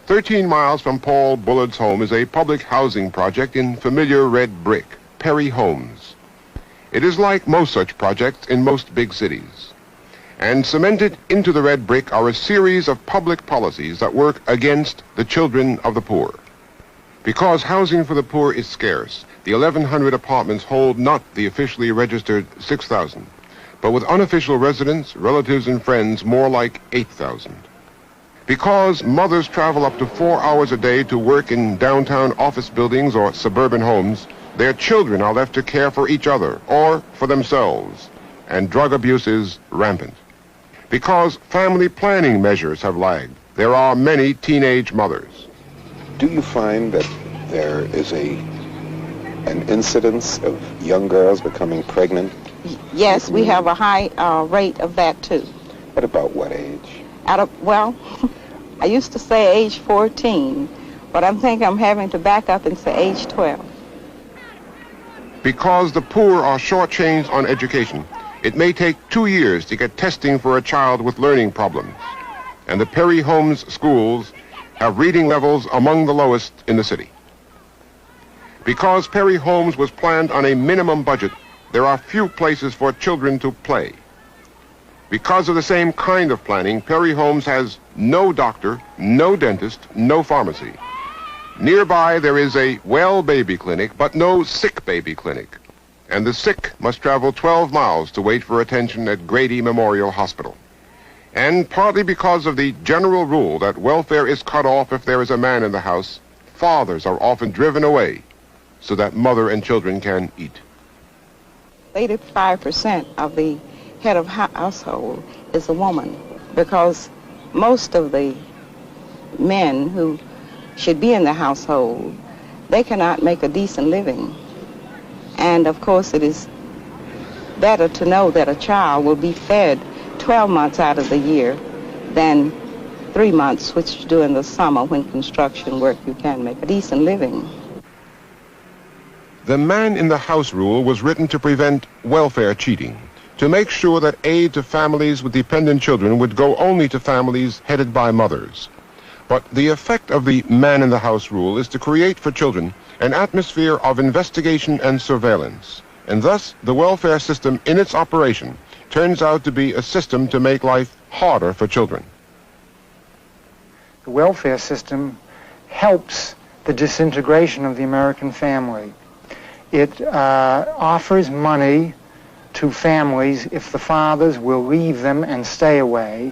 13 miles from Paul Bullard's home is a public housing project in familiar red brick, Perry Homes. It is like most such projects in most big cities. And cemented into the red brick are a series of public policies that work against the children of the poor. Because housing for the poor is scarce, the 1,100 apartments hold not the officially registered 6,000, but with unofficial residents, relatives, and friends, more like 8,000. Because mothers travel up to 4 hours a day to work in downtown office buildings or suburban homes, their children are left to care for each other or for themselves, and drug abuse is rampant. Because family planning measures have lagged, there are many teenage mothers. Do you find that there is an incidence of young girls becoming pregnant? Yes, we have a high rate of that too. At about what age? Well, I used to say age 14, but I think I'm having to back up and say age 12. Because the poor are shortchanged on education, it may take 2 years to get testing for a child with learning problems. And the Perry Homes schools have reading levels among the lowest in the city. Because Perry Homes was planned on a minimum budget, there are few places for children to play. Because of the same kind of planning, Perry Homes has no doctor, no dentist, no pharmacy. Nearby there is a well baby clinic, but no sick baby clinic. And the sick must travel 12 miles to wait for attention at Grady Memorial Hospital. And partly because of the general rule that welfare is cut off if there is a man in the house, fathers are often driven away so that mother and children can eat. 85% of the head of household is a woman, because most of the men who should be in the household, they cannot make a decent living. And of course it is better to know that a child will be fed 12 months out of the year than 3 months, which during the summer when construction work you can make a decent living. The man in the house rule was written to prevent welfare cheating, to make sure that aid to families with dependent children would go only to families headed by mothers. But the effect of the man in the house rule is to create for children an atmosphere of investigation and surveillance, and thus the welfare system in its operation turns out to be a system to make life harder for children. The welfare system helps the disintegration of the American family. It offers money to families if the fathers will leave them and stay away.